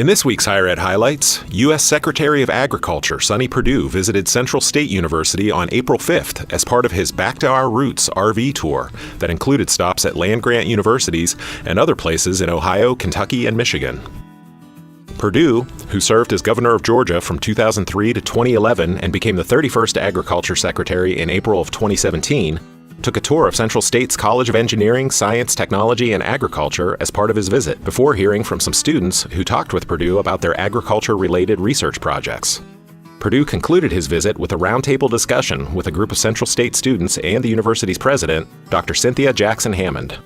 In this week's Higher Ed Highlights, U.S. Secretary of Agriculture Sonny Perdue visited Central State University on April 5th as part of his Back to Our Roots RV tour that included stops at land-grant universities and other places in Ohio, Kentucky, and Michigan. Perdue, who served as governor of Georgia from 2003 to 2011 and became the 31st Agriculture Secretary in April of 2017, took a tour of Central State's College of Engineering, Science, Technology, and Agriculture as part of his visit, before hearing from some students who talked with Perdue about their agriculture-related research projects. Perdue concluded his visit with a roundtable discussion with a group of Central State students and the university's president, Dr. Cynthia Jackson Hammond.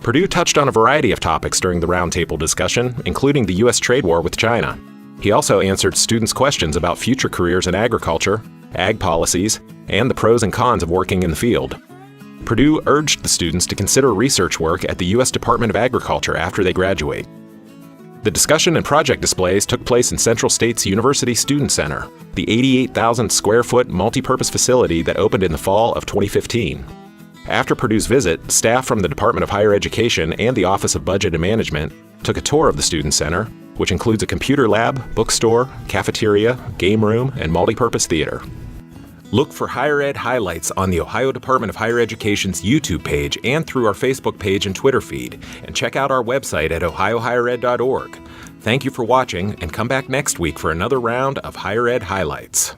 Perdue touched on a variety of topics during the roundtable discussion, including the U.S. trade war with China. He also answered students' questions about future careers in agriculture, ag policies, and the pros and cons of working in the field. Perdue urged the students to consider research work at the U.S. Department of Agriculture after they graduate. The discussion and project displays took place in Central State's University Student Center, the 88,000-square-foot multi-purpose facility that opened in the fall of 2015. After Perdue's visit, staff from the Department of Higher Education and the Office of Budget and Management took a tour of the Student Center, which includes a computer lab, bookstore, cafeteria, game room, and multi-purpose theater. Look for Higher Ed Highlights on the Ohio Department of Higher Education's YouTube page and through our Facebook page and Twitter feed, and check out our website at ohiohighered.org. Thank you for watching, and come back next week for another round of Higher Ed Highlights.